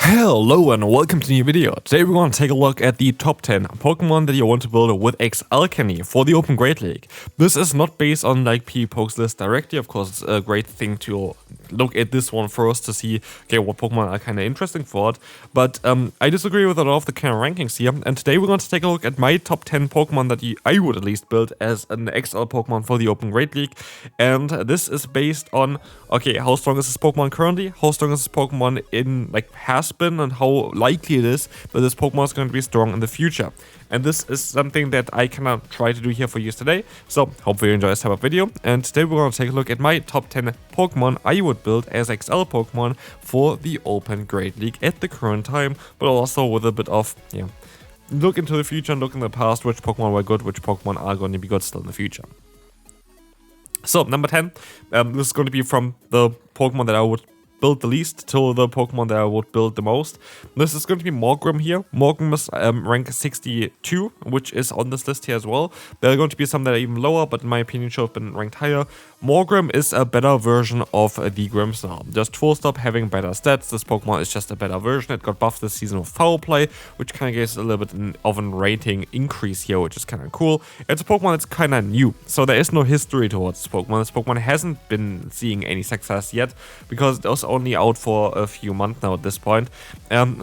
Hello and welcome to a new video. Today we're going to take a look at the top 10 Pokemon that you want to build with Alchemy for the Open Great League. This is not based on like PvPoke's list directly. Of course, it's a great thing to look at this one first to see what Pokemon are kind of interesting for it. But I disagree with a lot of the kind of rankings here. And today we're going to take a look at my top 10 Pokemon that I would at least build as an XL Pokemon for the Open Great League. And this is based on, how strong is this Pokemon currently? How strong is this Pokemon in like has been, and how likely it is that this Pokemon is going to be strong in the future. And this is something that I cannot try to do here for you today. So hopefully you enjoy this type of video. And today we're going to take a look at my top 10 Pokemon I would build as XL Pokemon for the Open Great League at the current time, but also with a bit of look into the future and look in the past, which Pokemon were good, which Pokemon are going to be good still in the future. So number 10, this is going to be from the Pokemon that I would build the least to the Pokemon that I would build the most. This is going to be Morgrem here. Morgrem is rank 62, which is on this list here as well. There are going to be some that are even lower, but in my opinion should have been ranked higher. Morgrem is a better version of the Grimmsnarl. Just full stop, having better stats. This Pokemon is just a better version. It got buffed this season with Foul Play, which kind of gives a little bit of a rating increase here, which is kind of cool. It's a Pokemon that's kind of new, so there is no history towards this Pokemon. This Pokemon hasn't been seeing any success yet, because it was only out for a few months now at this point.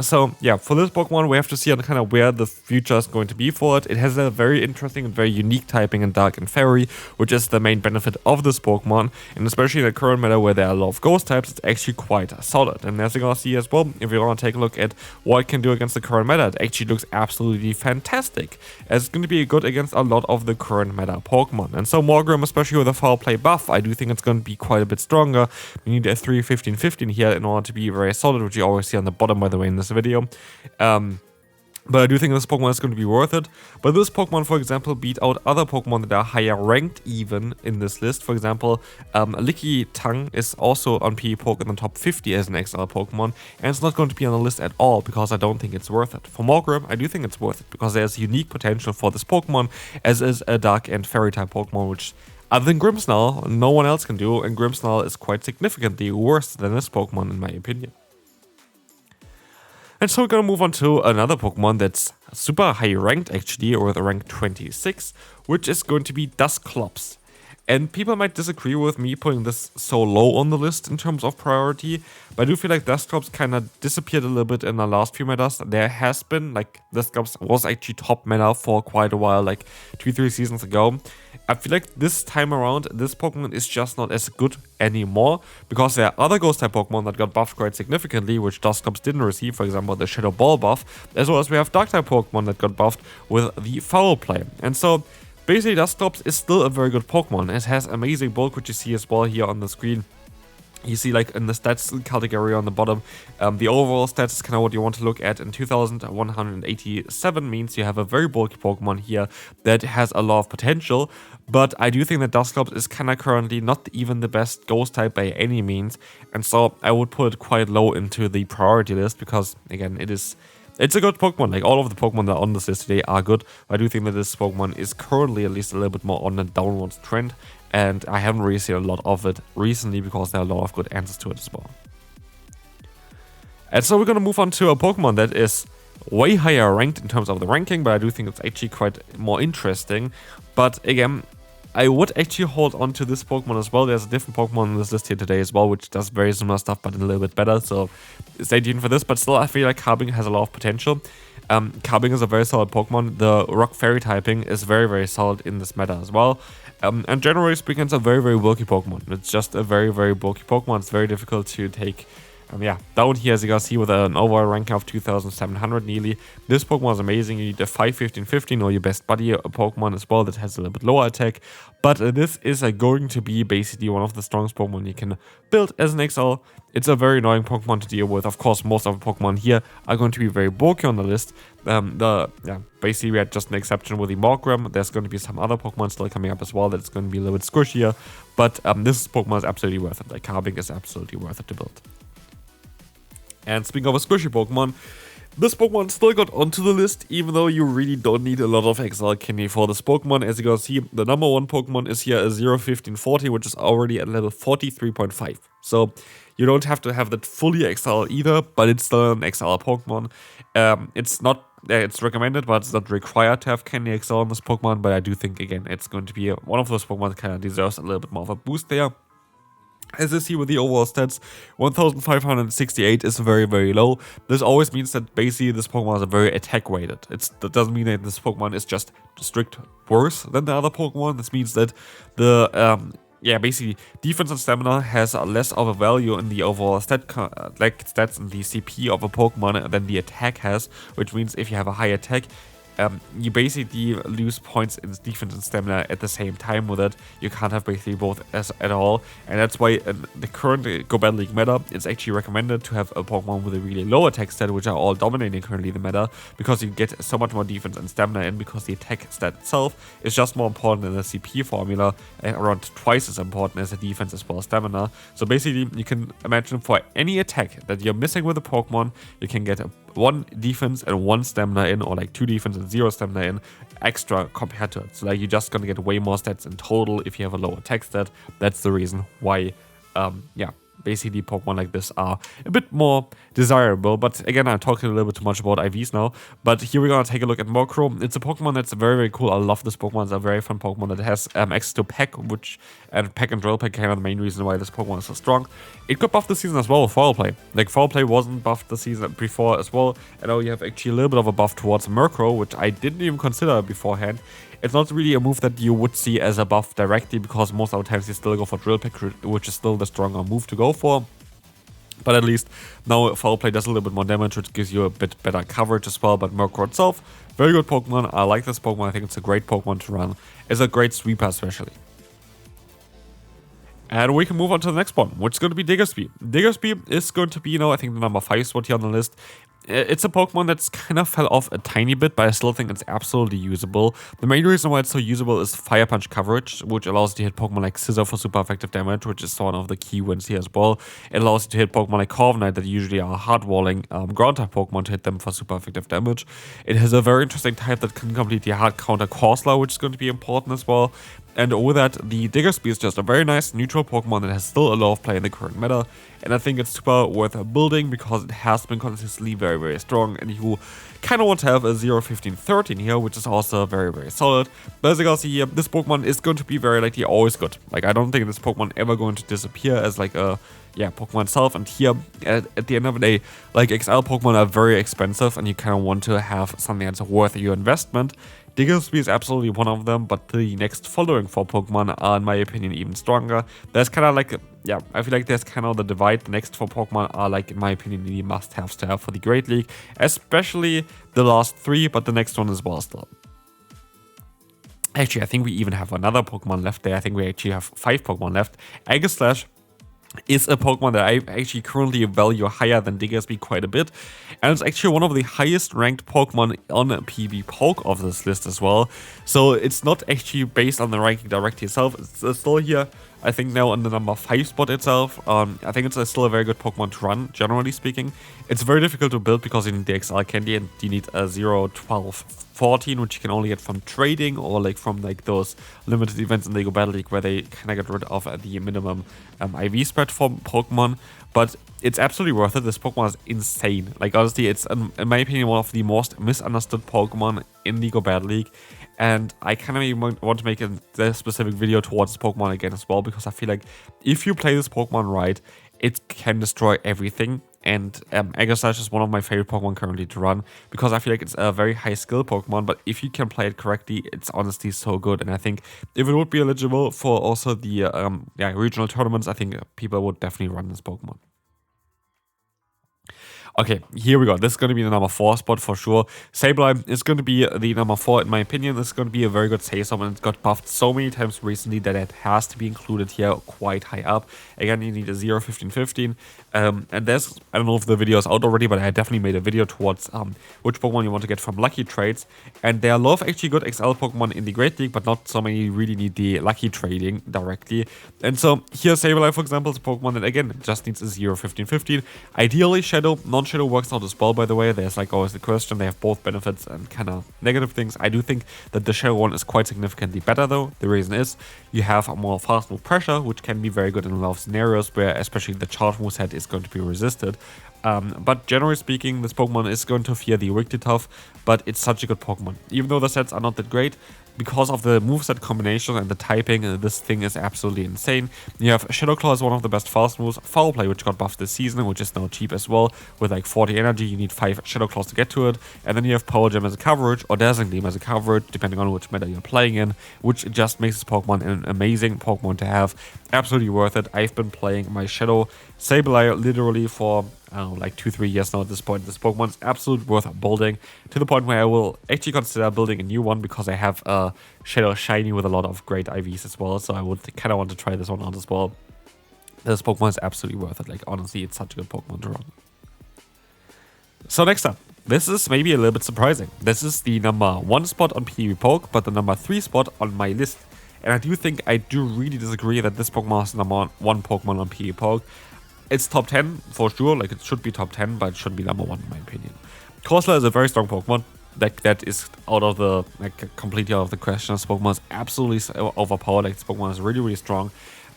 So yeah, for this Pokemon we have to see on kind of where the future is going to be for it. It has a very interesting and very unique typing in Dark and Fairy, which is the main benefit of this Pokemon, and especially in the current meta where there are a lot of ghost types, it's actually quite solid. And as you're gonna see as well, if you want to take a look at what it can do against the current meta, it actually looks absolutely fantastic, as it's going to be good against a lot of the current meta Pokemon. And so Morgrem, especially with a Foul Play buff, I do think it's going to be quite a bit stronger. You need a 3-15-15 here in order to be very solid, which you always see on the bottom, by the way, in this video. But I do think this Pokemon is going to be worth it. But this Pokemon, for example, beat out other Pokemon that are higher ranked even in this list. For example, Lickitung is also on PvPoke in the top 50 as an XL Pokemon, and it's not going to be on the list at all because I don't think it's worth it. For Morgrem, I do think it's worth it because there's unique potential for this Pokemon, as is a Dark and Fairy type Pokemon, which other than Grimmsnarl, no one else can do, and Grimmsnarl is quite significantly worse than this Pokemon in my opinion. And so we're gonna move on to another Pokemon that's super high ranked actually, or the rank 26, which is going to be Duscloips. And people might disagree with me putting this so low on the list in terms of priority, but I do feel like Duscloips kind of disappeared a little bit in the last few metas. There has been, like, Duscloips was actually top meta for quite a while, like 2-3 seasons ago. I feel like this time around, this Pokemon is just not as good anymore, because there are other Ghost-type Pokemon that got buffed quite significantly, which Duscloips didn't receive, for example, the Shadow Ball buff, as well as we have Dark-type Pokemon that got buffed with the Foul Play. And so basically, Duscloips is still a very good Pokemon. It has amazing bulk, which you see as well here on the screen. You see, like, in the stats category on the bottom, the overall stats is kind of what you want to look at. And 2187 means you have a very bulky Pokemon here that has a lot of potential. But I do think that Duscloips is kind of currently not even the best ghost type by any means. And so I would put it quite low into the priority list because, again, it's a good Pokemon. Like, all of the Pokemon that are on this list today are good. I do think that this Pokemon is currently at least a little bit more on a downwards trend. And I haven't really seen a lot of it recently because there are a lot of good answers to it as well. And so we're going to move on to a Pokemon that is way higher ranked in terms of the ranking, but I do think it's actually quite more interesting. But again, I would actually hold on to this Pokemon as well. There's a different Pokemon on this list here today as well, which does very similar stuff, but a little bit better. So stay tuned for this. But still, I feel like Carbink has a lot of potential. Carbink is a very solid Pokemon. The Rock Fairy typing is very, very solid in this meta as well. And generally speaking, it's a very, very bulky Pokemon. It's just a very, very bulky Pokemon. It's very difficult to take down here, as you guys see, with an overall ranking of 2700 nearly. This Pokemon is amazing. You need a 5-15-15 or your best buddy Pokemon as well that has a little bit lower attack. But this is going to be basically one of the strongest Pokemon you can build as an XL. It's a very annoying Pokemon to deal with. Of course, most of the Pokemon here are going to be very bulky on the list. Basically we had just an exception with the Morgrem. There's going to be some other Pokemon still coming up as well that's going to be a little bit squishier. But this Pokemon is absolutely worth it. Like, Carbink is absolutely worth it to build. And speaking of a squishy Pokemon, this Pokemon still got onto the list, even though you really don't need a lot of XL Alchemy for this Pokemon. As you can see, the number one Pokemon is here a 0-15-40, which is already at level 43.5. So You don't have to have that fully XL either, but it's still an XL Pokemon. It's not, it's recommended, but it's not required to have Candy XL on this Pokemon. But I do think, again, it's going to be one of those Pokemon that kind of deserves a little bit more of a boost there. As you see with the overall stats, 1568 is very, very low. This always means that basically this Pokemon is very attack weighted. That doesn't mean that this Pokemon is just strict worse than the other Pokemon. This means that the basically defense and stamina has less of a value in the overall stats and the CP of a Pokemon than the attack has, which means if you have a high attack, you basically lose points in defense and stamina at the same time with it. You can't have basically both at all, and that's why in the current Go Battle League meta, it's actually recommended to have a Pokemon with a really low attack stat, which are all dominating currently the meta, because you get so much more defense and stamina in, because the attack stat itself is just more important than the CP formula, around twice as important as the defense as well as stamina. So basically, you can imagine for any attack that you're missing with a Pokemon, you can get 1 defense and 1 stamina in, or like 2 defense and 0 stamina in extra compared to it. So like you're just gonna get way more stats in total if you have a low attack stat. That's the reason why basically Pokemon like this are a bit more desirable. But again, I'm talking a little bit too much about IVs now. But here we're gonna take a look at Murkrow. It's a Pokemon that's very, very cool. I love this Pokemon. It's a very fun Pokemon that has access to Peck, and Peck and Drill Peck kind of the main reason why this Pokemon is so strong. It got buffed this season as well with Foul Play. Like Foul Play wasn't buffed the season before as well. And now you have actually a little bit of a buff towards Murkrow, which I didn't even consider beforehand. It's not really a move that you would see as a buff directly, because most of the times you still go for Drill Peck, which is still the stronger move to go for. But at least now Foul Play does a little bit more damage, which gives you a bit better coverage as well. But Murkrow itself, very good Pokemon. I like this Pokemon. I think it's a great Pokemon to run. It's a great sweeper especially. And we can move on to the next one, which is going to be Diggersby. Diggersby is going to be, I think the number 5 spot here on the list. It's a Pokemon that's kind of fell off a tiny bit, but I still think it's absolutely usable. The main reason why it's so usable is Fire Punch coverage, which allows you to hit Pokemon like Scizor for super effective damage, which is one of the key wins here as well. It allows you to hit Pokemon like Corviknight that usually are hard-walling ground-type Pokemon to hit them for super effective damage. It has a very interesting type that can completely hard-counter Corsola, which is going to be important as well. And with that, the Diggersby is just a very nice neutral Pokemon that has still a lot of play in the current meta. And I think it's super worth building because it has been consistently very, very strong. And you kind of want to have a 0, 15, 13 here, which is also very, very solid. But as you can see here, this Pokemon is going to be very likely always good. Like, I don't think this Pokemon ever going to disappear as like a Pokemon itself. And here, at the end of the day, like XL Pokemon are very expensive and you kind of want to have something that's worth your investment. Diggersby is absolutely one of them, but the next following 4 Pokemon are, in my opinion, even stronger. There's kind of like, I feel like there's kind of the divide. The next 4 Pokemon are, like, in my opinion, the must-haves to have for the Great League, especially the last 3, but the next one as well still. Actually, I think we even have another Pokemon left there. I think we actually have 5 Pokemon left. Aegislash is a Pokemon that I actually currently value higher than Diggersby quite a bit. And it's actually one of the highest ranked Pokemon on PB Poke of this list as well. So it's not actually based on the ranking directly itself. It's still here, I think, now on the number 5 spot itself. I think it's still a very good Pokemon to run, generally speaking. It's very difficult to build because you need the XL Candy and you need a 0, 12, 14, which you can only get from trading or like from like those limited events in the Go Battle League where they kind of get rid of the minimum IV spread for Pokemon. But it's absolutely worth it. This Pokemon is insane. Like, honestly, it's, in my opinion, one of the most misunderstood Pokemon in the Go Battle League. And I kind of even want to make a specific video towards this Pokemon again as well, because I feel like if you play this Pokemon right, it can destroy everything. And Aegislash is one of my favorite Pokemon currently to run, because I feel like it's a very high skill Pokemon, but if you can play it correctly, it's honestly so good. And I think if it would be eligible for also the regional tournaments, I think people would definitely run this Pokemon. Okay, here we go. This is going to be the number 4 spot for sure. Sableye is going to be the number 4 in my opinion. This is going to be a very good Say-Some, and it got buffed so many times recently that it has to be included here quite high up. Again, you need a 0, 15, 15. And there's, I don't know if the video is out already, but I definitely made a video towards which Pokemon you want to get from Lucky Trades. And there are a lot of actually good XL Pokemon in the Great League, but not so many really need the Lucky Trading directly. And so here, Sableye, for example, is a Pokemon that, again, just needs a 0, 15, 15. Ideally, Shadow, non-shadow works out as well, by the way. There's like always the question. They have both benefits and kind of negative things. I do think that the shadow one is quite significantly better though. The reason is you have a more fast move pressure, which can be very good in a lot of scenarios where especially the charge moveset is going to be resisted. But generally speaking, this Pokemon is going to fear the Wigglytuff, but it's such a good Pokemon. Even though the sets are not that great, because of the moveset combination and the typing, this thing is absolutely insane. You have Shadow Claw as one of the best fast moves, Foul Play, which got buffed this season, which is now cheap as well. With like 40 energy, you need 5 Shadow Claws to get to it. And then you have Power Gem as a coverage, or Dazzling Gleam as a coverage, depending on which meta you're playing in, which just makes this Pokemon an amazing Pokemon to have. Absolutely worth it. I've been playing my Shadow Sableye literally for, I don't know, like 2-3 years now at this point. This Pokemon's absolutely worth building, to the point where I will actually consider building a new one, because I have a Shadow Shiny with a lot of great IVs as well, so I would kind of want to try this one out as well. This Pokemon is absolutely worth it. Like, honestly, it's such a good Pokemon to run. So next up, this is maybe a little bit surprising. This is the number 1 spot on PvPoke, but the number 3 spot on my list. And I do really disagree that this Pokemon is the number 1 Pokemon on PvPoke. It's top 10 for sure, like it should be top 10, but it shouldn't be number 1 in my opinion. Corsola is a very strong Pokemon. Like, that is out of the, like, completely out of the question. This Pokemon is absolutely overpowered. Like, this Pokemon is really, really strong.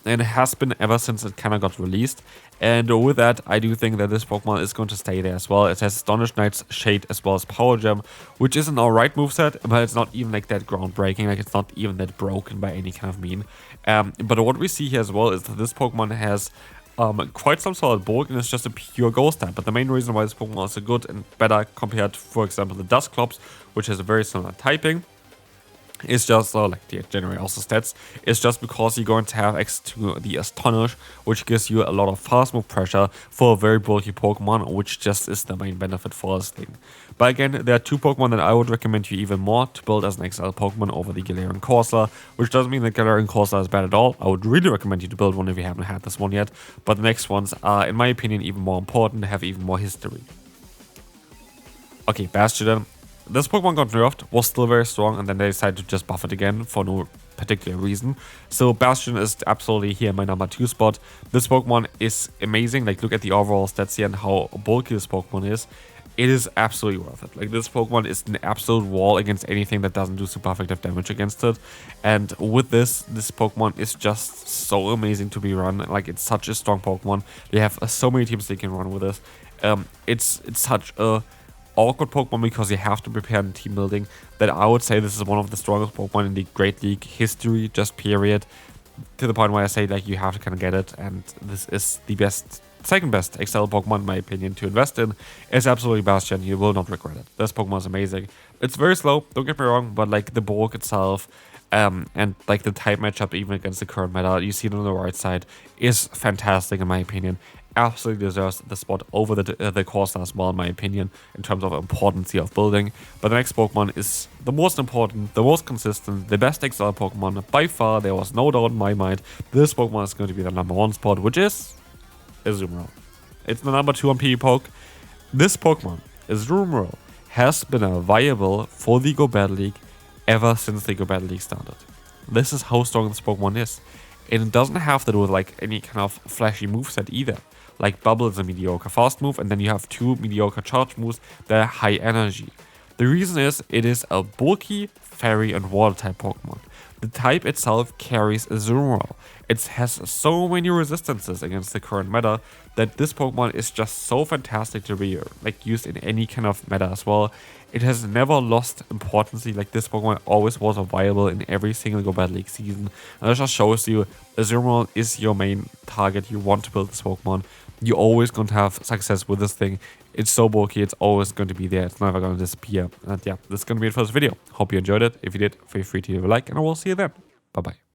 And it has been ever since it kind of got released. And with that, I do think that this Pokemon is going to stay there as well. It has Astonish Knight's Shade as well as Power Gem, which is an alright moveset, but it's not even like that groundbreaking. Like, it's not even that broken by any kind of mean. But what we see here as well is that this Pokemon has quite some solid bulk, and it's just a pure ghost type. But the main reason why this Pokemon is so good and better compared to, for example, the Duscloips, which has a very similar typing, is just, like the generate also stats, is just because you're going to have access to the Astonish, which gives you a lot of fast move pressure for a very bulky Pokemon, which just is the main benefit for this thing. But again, there are 2 Pokemon that I would recommend you even more to build as an XL Pokemon over the Galarian Corsola, which doesn't mean that Galarian Corsola is bad at all. I would really recommend you to build one if you haven't had this one yet, but the next ones are, in my opinion, even more important, have even more history. Okay, Bastiodon. This Pokemon got nerfed, was still very strong, and then they decided to just buff it again for no particular reason. So Bastion is absolutely here in my number 2 spot. This Pokemon is amazing. Like, look at the overall stats here and how bulky this Pokemon is. It is absolutely worth it. Like, this Pokemon is an absolute wall against anything that doesn't do super effective damage against it. And with this Pokemon is just so amazing to be run. Like, it's such a strong Pokemon. They have so many teams they can run with this. It's such a awkward Pokemon because you have to prepare in team building, that I would say this is one of the strongest Pokemon in the Great League history, just period, to the point where I say, like, you have to kind of get it, and this is the best, second best XL Pokemon in my opinion to invest in. It's absolutely Bastion. You will not regret it. This Pokemon is amazing. It's very slow, don't get me wrong, but like the bulk itself, and like the type matchup even against the current meta, you see it on the right side, is fantastic in my opinion. Absolutely deserves the spot over the Corsola as well, in my opinion, in terms of importance of building. But the next Pokemon is the most important, the most consistent, the best XL Pokemon by far. There was no doubt in my mind. This Pokemon is going to be the number 1 spot, which is Azumarill. It's the number 2 on PvPoke. This Pokemon, Azumarill, has been a viable for the Go Battle League ever since the Go Battle League started. This is how strong this Pokemon is. And it doesn't have to do with like any kind of flashy moveset either. Like Bubble is a mediocre fast move, and then you have 2 mediocre charge moves that are high energy. The reason is it is a bulky, fairy, and water type Pokemon. The type itself carries Azumarill. It has so many resistances against the current meta that this Pokemon is just so fantastic to be like used in any kind of meta as well. It has never lost importance. Like, this Pokemon always was viable in every single Go Battle League season. And that just shows you Azumarill is your main target. You want to build this Pokemon. You're always going to have success with this thing. It's so bulky, it's always going to be there. It's never going to disappear. And yeah, this is going to be it for this video. Hope you enjoyed it. If you did, feel free to leave a like, and I will see you then. Bye-bye.